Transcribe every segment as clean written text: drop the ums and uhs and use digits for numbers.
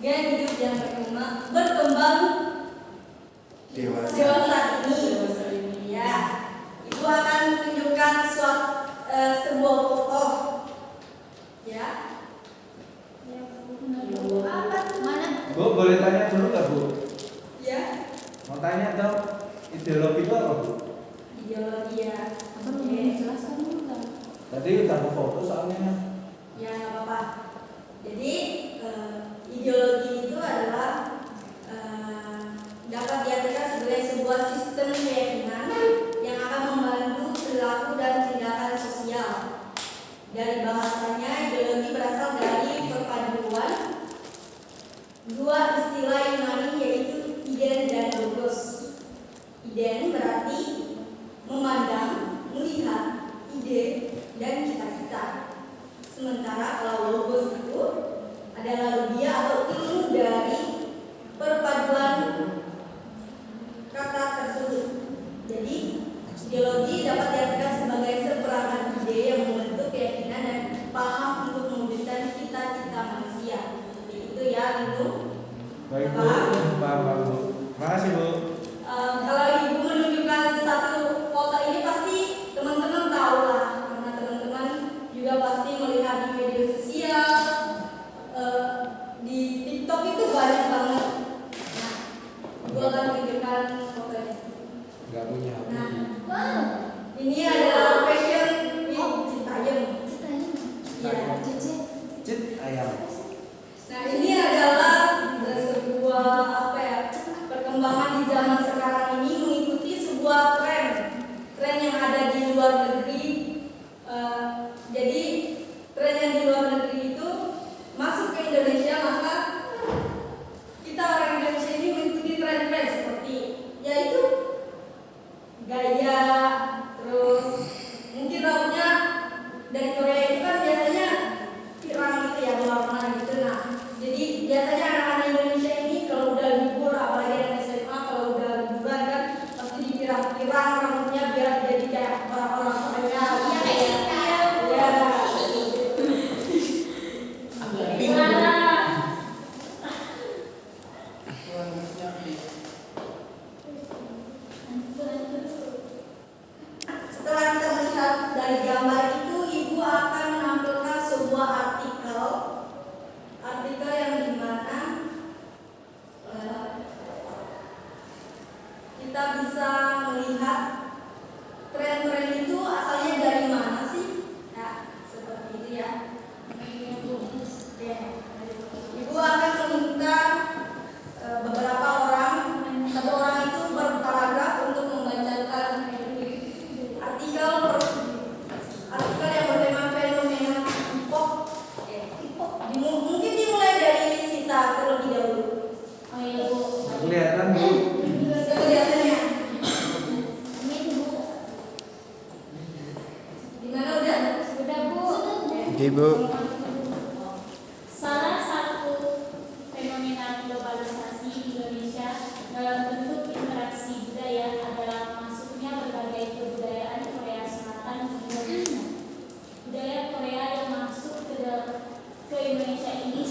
gaya hidup yang berkembang dewasa ini ya. Ibu akan tunjukkan sebuah foto ya. Mana? Bu, boleh tanya dulu nggak Bu? Ya. Mau tanya dong, ideologi itu apa Bu? Ideologi ya. Jelaskan dulu kan. Tadi udah mau foto soalnya. Ya nggak apa-apa. Jadi ideologi itu adalah dapat diartikan sebagai sebuah sistem keyakinan yang akan membantu perilaku dan tindakan sosial. Dari bahasanya, ideologi berasal dari perpaduan dua istilah Yunani yaitu iden dan logos. Iden berarti memandang, melihat, ide, dan cita-cita. Sementara kalau logos itu adalah logia atau ilmu dari perpaduan kata tersebut. Jadi ideologi dapat diartikan sebagai seperangkat ide yang membentuk keyakinan dan paham untuk mewujudkan cita-cita manusia. Seperti itu ya, Ibu. Baik Bu, paham Bu. Makasih Bu. Kalau Ibu menunjukkan satu foto ini pasti teman-teman tahu lah, karena teman-teman juga pasti melihat di media sosial, di TikTok itu banyak banget. Nah, Ibu akan tunjukkan fotonya. Gak punya. Nah, ini adalah fashion with Citayam. Iya. Cit ayam. Nah, ini adalah sebuah perkembangan di zaman sekarang ini mengikuti sebuah tren yang ada di luar negeri. Jadi tren yang di luar negeri itu masuk ke Indonesia, maka kita orang Indonesia ini mengikuti tren-tren seperti yaitu gaya, terus mungkin rambutnya dari Korea itu kan biasanya pirang gitu ya, warna gitu. Nah, jadi biasanya anak-anak Indonesia ini kalau udah libur, apalagi anak SMA, kalau udah liburan kan pasti dipirang-pirang rambutnya biar jadi kayak orang-orang Korea. Setelah kita melihat dari gambar itu, Ibu akan menampilkan sebuah artikel yang dimana kita bisa melihat tren-tren itu asalnya dari mana sih? Nah, seperti itu ya. Ibu akan meminta beberapa orang, satu orang itu berparagraf untuk membacakan artikel yang bertema fenomena hip-hop. Mungkin dimulai dari Sita terlebih dahulu. Oh iya Bu. Kelihatan Bu. Kelihatannya. Gimana udah? Sudah Bu. Oke Bu. Salah satu fenomena globalisasi di Indonesia dalam bentuk interaksi budaya adalah masuknya berbagai kebudayaan Korea Selatan di Indonesia. Budaya Korea yang masuk ke Indonesia ini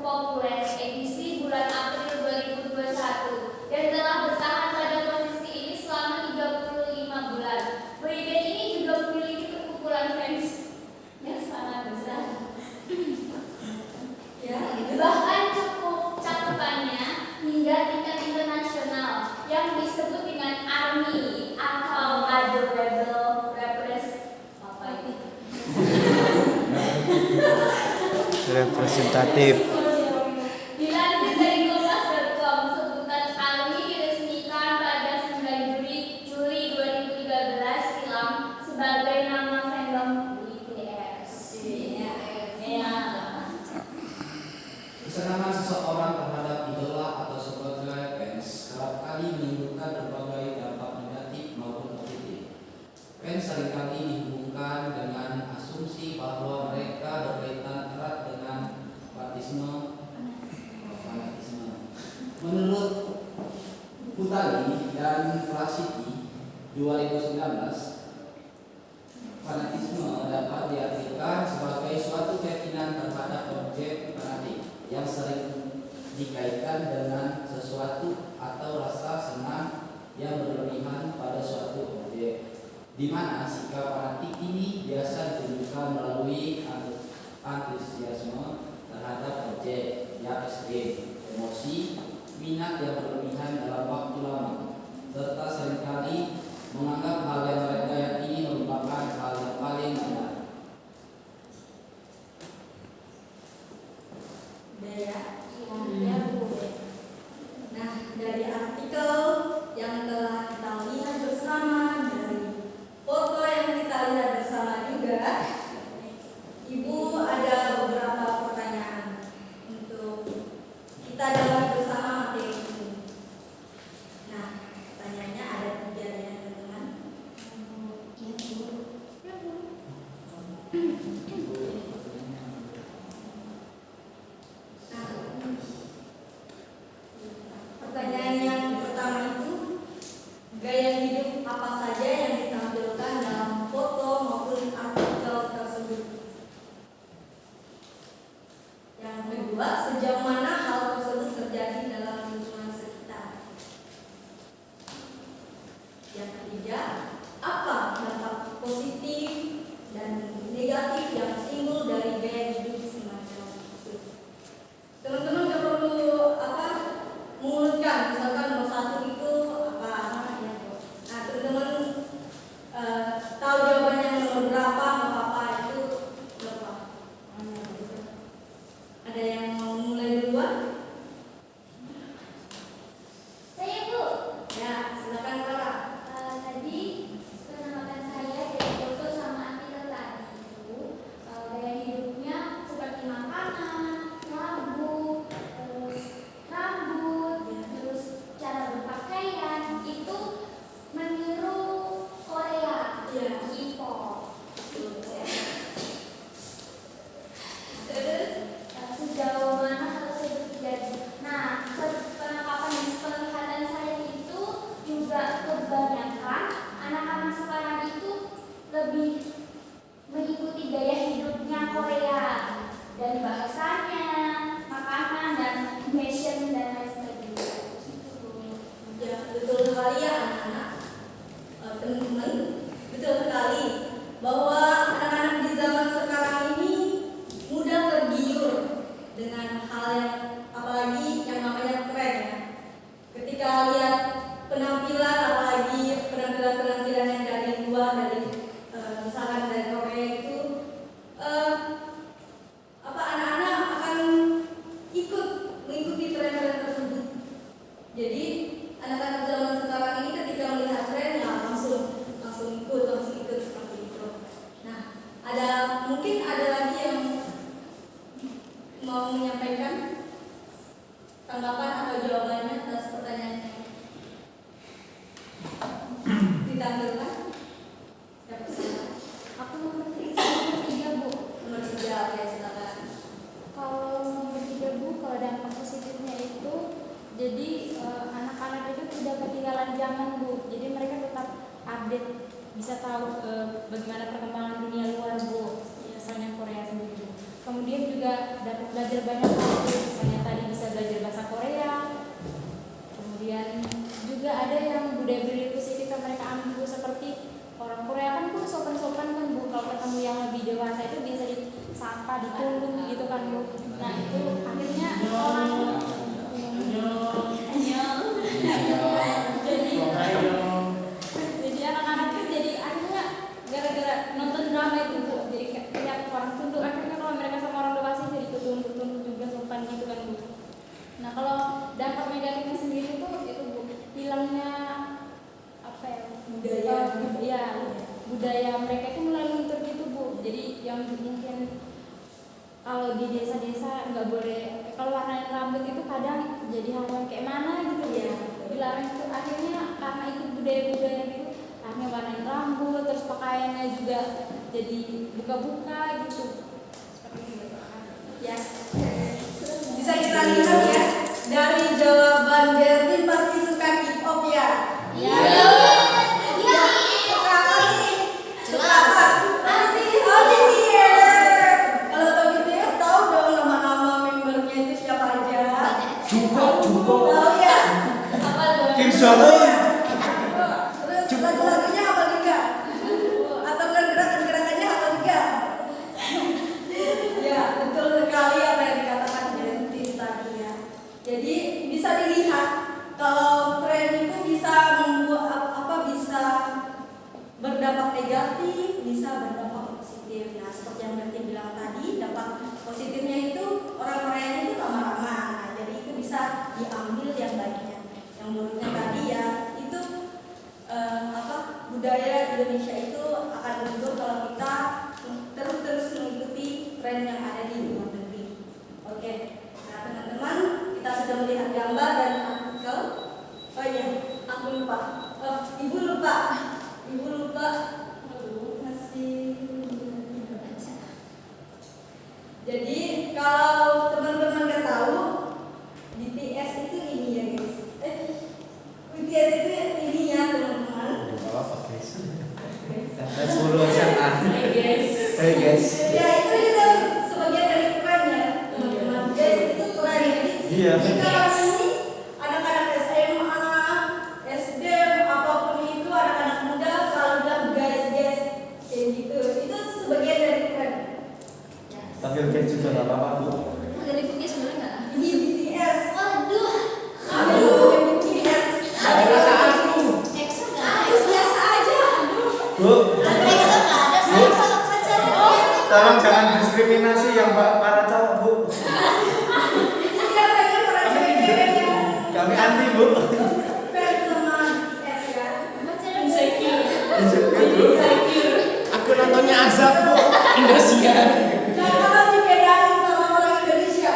populer edisi bulan April 2021 dan telah bertahan pada posisi ini selama 35 bulan. Boyband ini juga memiliki perkumpulan fans yang sangat besar. Ya, Bahkan cukup cakupannya hingga tingkat internasional yang disebut dengan ARMY atau Adorable Representatif. Dilansir dari kompas.com, sebutan ARMY diresmikan pada 9 Juli 2013 silam sebagai nama fandom BTS. Ya. Kesenangan seseorang terhadap idola atau sebagai fans kerap kali menimbulkan berbagai dampak negatif maupun positif. Fans seringkali dihubungkan dengan asumsi bahwa mereka berkaitan erat dengan fanatisme. Menurut Putali dan Prasiti 2019, fanatisme dapat diartikan sebagai suatu keyakinan terhadap objek fanatik yang sering dikaitkan dengan sesuatu atau rasa senang yang berlebihan pada suatu objek, di mana sikap fanatik ini biasa ditunjukkan melalui antusiasme terhadap objek yang ekstrim, emosi, minat yang berlebihan dalam waktu lama, serta seringkali menganggap hal yang mereka yakini merupakan hal yang paling benar. Daya. Ya, Bu. Nah, dari artikel yang telah kita lihat bersama, dari foto yang kita lihat bersama juga, Ibu ada beberapa pertanyaan untuk kita dalami bersama materi ini. Nah, pertanyaannya ada 3 ya teman-teman. Nah, pertanyaan yang pertama itu, gaya hidup apa saja yang ditampilkan dalam foto maupun artikel tersebut? Yang kedua, sejauh mana hal tersebut terjadi dalam lingkungan sekitar? Yang ketiga, apa dampak positif dan negatif yang timbul dari gaya hidup semacam itu? Teman-teman nggak perlu mengurutkan, misalkan nomor 1 itu apa ya. Nah, teman-teman tahu jawabannya nomor berapa, nomor apa itu berapa? Ada yang mau mulai duluan? Saya, Bu. Ya, silakan Clara. Tadi pengamatan saya dari foto sama artikel tadi itu gaya hidupnya seperti makanan, lagu, terus rambut, terus cara berpakaian itu meniru Korea, Iya. K-pop. Terus Sejauh mana hal tersebut terjadi? Nah, penangkapan dan penglihatan saya itu juga kebanyakan anak-anak sekarang itu lebih mengikuti gaya hidupnya Korea dari bahasanya, makanan dan fashion dan lain sebagainya. ya, betul sekali ya anak-anak, teman-teman, betul sekali bahwa anak-anak di zaman sekarang ini mudah tergiur dengan hal yang apalagi yang namanya tren ya. Ketika lihat penampilan, apalagi penampilan-penampilan yang dari luar, dari misalkan dari Korea itu, anak-anak akan ikut mengikuti tren-tren tersebut. Jadi anak-anak zaman sekarang ini ketika melihat tren ya langsung ikut seperti itu. Nah, mungkin ada lagi yang mau menyampaikan tanggapan atau jawabannya atas pertanyaannya. Ditampilkan. Siapa silakan. Aku nomor 3, Bu. Nomor 3, oke silakan. Kalau nomor 3, Bu, kalau dampak positifnya itu jadi anak-anak itu tidak ketinggalan zaman, Bu. Jadi mereka tetap update, bisa tahu bagaimana perkembangan dunia luar, Bu. Misalnya Korea sendiri. Kemudian juga dapat belajar banyak hal, Bu. Misalnya budaya-budaya positif yang mereka ambil Bu, seperti orang Korea kan Bu sopan-sopan kan Bu, kalau ketemu yang lebih dewasa itu biasa disapa, ditunduk gitu kan Bu. Nah itu akhirnya orang jadi anak-anak itu jadi akhirnya gara-gara nonton drama itu Bu, jadi kayak orang tunduk, akhirnya kalau mereka sama orang dewasa jadi tunduk juga sopan gitu kan Bu. Nah kalau dampak negatifnya sendiri itu Bu, hilangnya apa ya budaya mereka itu mulai luntur gitu Bu. Jadi yang mungkin kalau di desa-desa nggak boleh, kalau warnain rambut itu kadang jadi hal yang kayak mana gitu ya, dilarang itu. Akhirnya karena itu budaya-budaya gitu, akhirnya warnain rambut, terus pakaiannya juga jadi buka-buka gitu. Seperti itu ya. Bisa kita lihat ya dari jawaban Berlin pasti suka K-pop ya. Iya. Suka apa nih? Suka apa? BTS. Kalau tahu BTS tahu dong nama-nama membernya itu siapa aja? Jungkook. Tahu ya? Apa tuh? Kim Jong Un. Terus lagu-lagunya apa juga? Atau gerakan-gerakannya apa juga? Ya, betul sekali apa yang dikatakan Berlin tadi ya. Jadi bisa dilihat kalau tren itu bisa membuat bisa berdampak negatif, bisa berdampak positif. Nah, seperti yang Berlin bilang tadi, dampak positifnya itu orang-orangnya itu ramah-ramah. Nah, jadi itu bisa diambil yang baiknya. Yang buruknya tadi ya itu budaya Indonesia itu akan luntur kalau kita terus mengikuti tren yang ada di luar negeri. Oke, nah teman-teman kita sudah melihat gambar dan artikel. Oh iya, aku lupa. Ibu lupa. Aduh, masih. Jadi kalau teman-teman nggak tahu, BTS itu ini ya guys. BTS itu ini ya teman-teman. Apa guys? That's all SMA. Hey guys. Ya itu juga sebagian dari tren ya teman-teman. Guys itu tren. Iya. Jika ini anak-anak SMA, SD, apapun itu anak-anak muda selalu bilang guys kayak gitu. Itu sebagian dari tren. Tapi oke juga nggak apa-apa Bu. Dari BTS boleh nggak? Ini BTS. Waduh, BTS. EXO nggak ada. Itu biasa aja. Bu, EXO nggak ada. Saya EXO nggak pacaran. tolong jangan diskriminasi yang para cowok Bu. Itu biasanya para cewek-ceweknya Kami anti Bu. fans sama BTS ya. Pacaran Aku nontonnya Azab Bu. Indosiar. Nah, kalau dibedain sama orang Indonesia,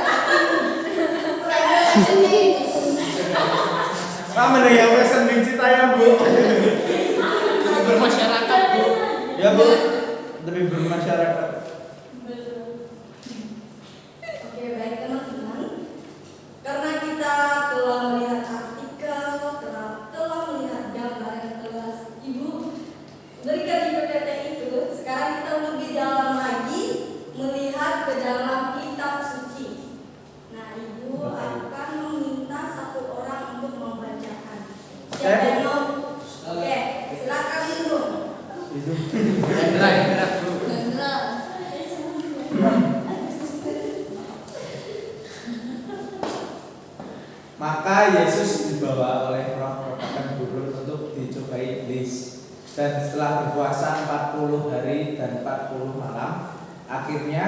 Kamu nih yang pesan benci tayang Bu. Bermasyarakat Bu. Ya Bu, lebih bermasyarakat. Oke, baik teman-teman. Karena kita telah melihat artikel, telah melihat gambar yang telah Ibu berikan di PPT itu, sekarang kita lebih dalam lagi melihat ke dalam kitab suci. Nah, Ibu akan meminta satu orang untuk membacakan. Siapa yang mau? Oke, silakan Ibu. Itu. Hendra Bu. Maka Yesus dibawa oleh roh merupakan gurun untuk dicobai iblis. Dan setelah berpuasa 40 hari dan 40 malam, akhirnya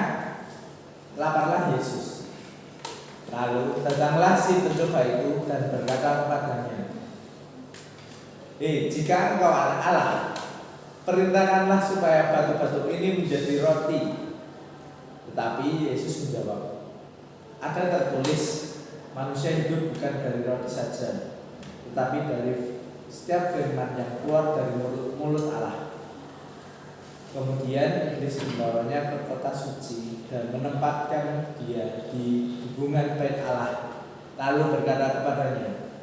laparlah Yesus. Lalu datanglah si pencoba itu dan berkata kepadanya, jika engkau anak Allah, perintahkanlah supaya batu-batu ini menjadi roti. Tetapi Yesus menjawab, ada tertulis, manusia hidup bukan dari roti saja, tetapi dari setiap firman yang keluar dari mulut Allah. Kemudian iblis membawanya ke kota suci dan menempatkan dia di hubungan bait Allah. Lalu berkata kepadanya,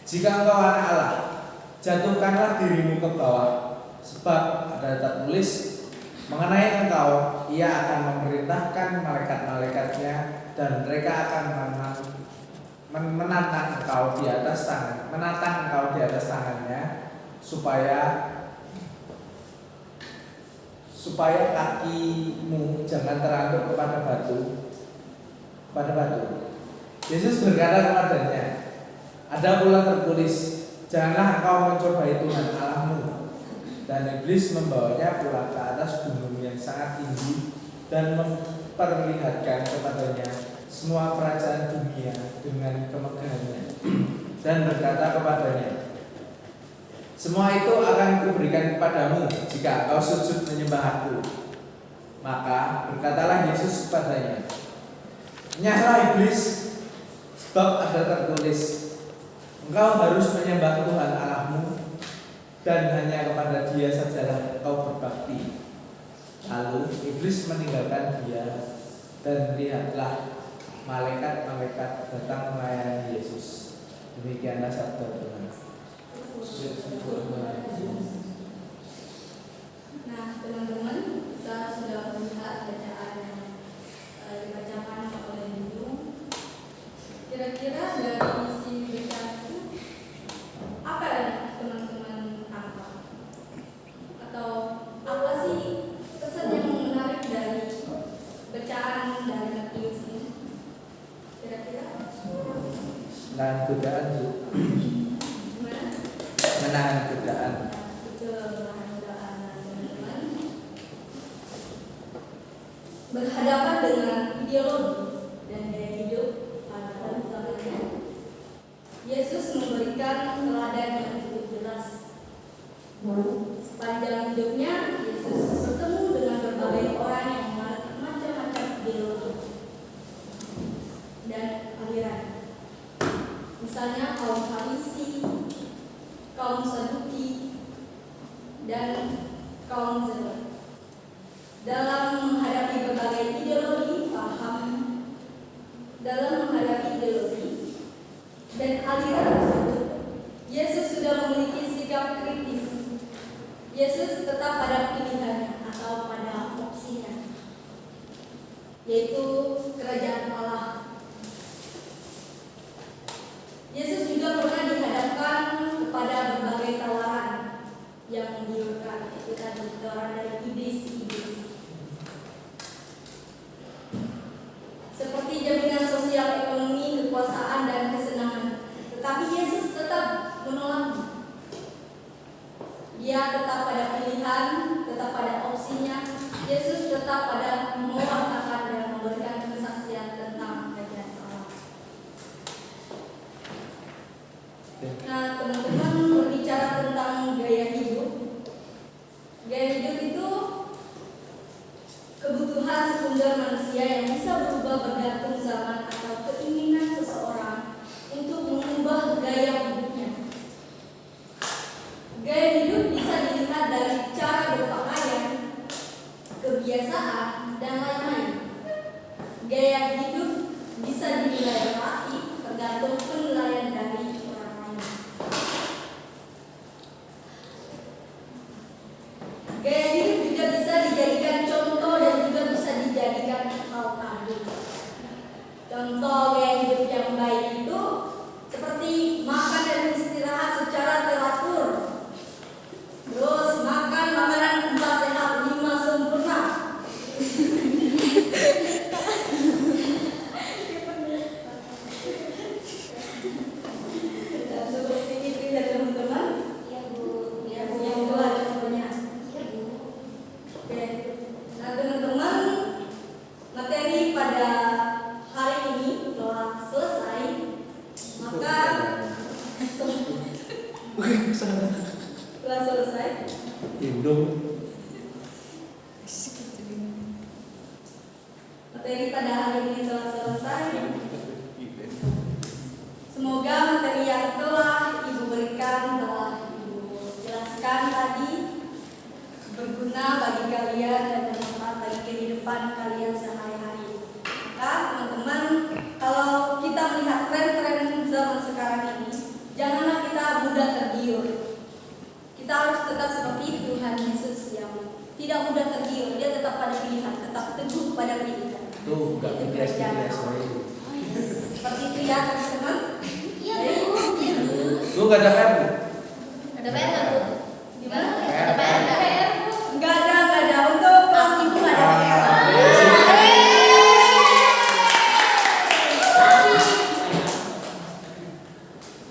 jika engkau anak Allah, jatuhkanlah dirimu ke bawah, sebab ada tertulis, mengenai engkau, ia akan memerintahkan malaikat-malaikatnya dan mereka akan menantang engkau di atas tangannya supaya kakimu jangan terantuk kepada batu. Yesus berkata kepadanya, ada pula tertulis, janganlah engkau mencobai Tuhan Allahmu. Dan iblis membawanya pula ke atas gunung yang sangat tinggi dan memperlihatkan kepadanya semua kerajaan dunia dengan kemegahannya, dan berkata kepadanya, semua itu akan kuberikan kepadamu jika engkau sujud menyembah aku. Maka berkatalah Yesus kepadanya, nyahlah iblis, sebab ada tertulis, engkau harus menyembah Tuhan Allahmu, dan hanya kepada Dia sajalah engkau berbakti. Lalu iblis meninggalkan dia, dan lihatlah malaikat-malaikat datang melayani Yesus. Demikianlah sabda Tuhan. Nah, teman-teman, kita sudah melihat bacaan yang dibacakan oleh Yudung. Kira-kira dari isi bacaan itu apa yang teman-teman tangkap? Atau apa sih pesan yang menarik dari bacaan dari Matius ini? Kira-kira? Menahan godaan, Bu. Gimana? Menahan godaan. Berhadapan dengan ideologi dan gaya hidup pada zamannya, Yesus memberikan teladan yang cukup jelas. Sepanjang hidupnya, Yesus bertemu dengan berbagai orang yang menganut macam-macam ideologi dan aliran. Misalnya kaum Farisi, kaum Saduki, dan kaum Zelot. Dalam menghadapi berbagai ideologi dan aliran tersebut, Yesus sudah memiliki sikap kritis. Yesus tetap pada pilihannya atau pada opsinya, yaitu kerajaan Allah. Yesus juga pernah dihadapkan kepada berbagai tawaran yang menggiurkan, yaitu tadi tawaran dari iblis. Seperti jaminan sosial, ekonomi, kekuasaan, dan kesenangan. Tetapi Yesus tetap menolak. Dia tetap pada pilihan, tetap pada opsinya. Yesus tetap pada mewartakan dan memberikan kesaksian tentang kerajaan Allah. Nah, teman-teman, berbicara tentang gaya hidup. Gaya hidup itu kebutuhan sekunder manusia yang bisa berubah bergantung zaman atau keinginan seseorang untuk mengubah gaya hidupnya. Gaya hidup bisa dilihat dari cara berpakaian, kebiasaan, dan lain-lain. Gaya hidup bisa dinilai relatif tergantung penilaian dari orang lain. Gaya hidup juga bisa dijadikan contoh dan juga bisa dijadikan hal tabu. Contoh gaya hidup yang baik itu seperti makan dan istirahat secara teratur. Terus makan makanan 4 sehat 5 sempurna. Dan seperti itu ya teman-teman. Iya, Bu. Ya, yang dua contohnya. Oke. Nah, teman-teman, materi pada hari ini telah selesai. Maka telah selesai. Indung. Materi pada hari ini telah selesai. Semoga materi yang telah Ibu berikan, telah Ibu jelaskan tadi, berguna bagi kalian dan bermanfaat bagi kehidupan kalian sehari-hari. Maka teman-teman, kalau kita melihat tren-tren zaman sekarang ini, janganlah kita mudah tergiur. Kita harus tetap seperti Tuhan Yesus yang tidak mudah tergiur. Dia tetap pada pilihan, tetap teguh pada pilihan. Tuh, gak Itu biasa kerajaan biasa. Allah. Seperti itu ya teman-teman. Iya Bu. Iya Bu. Bu gak ada PR, Bu? Ada PR nggak Bu? Gimana? PR. Ada PR nggak? Nggak ada untuk kelas ibu nggak ada PR.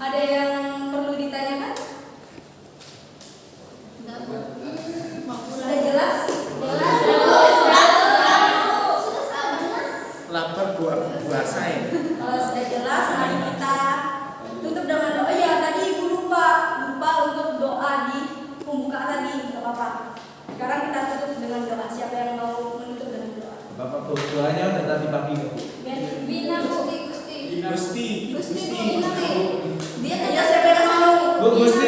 Ada yang perlu ditanyakan? Sudah jelas? Lapar puasa ya. Kalau sudah jelas, mari kita tutup dengan doa. Ya tadi ibu lupa untuk doa di pembukaan tadi, nggak apa-apa. Sekarang kita tutup dengan doa. Siapa yang mau menutup dengan doa? Bapak Bu, doanya udah tadi pagi nggak, Bu? Bina Bu. Gusti. Dia tanya siapa yang mau? Bu, Gusti.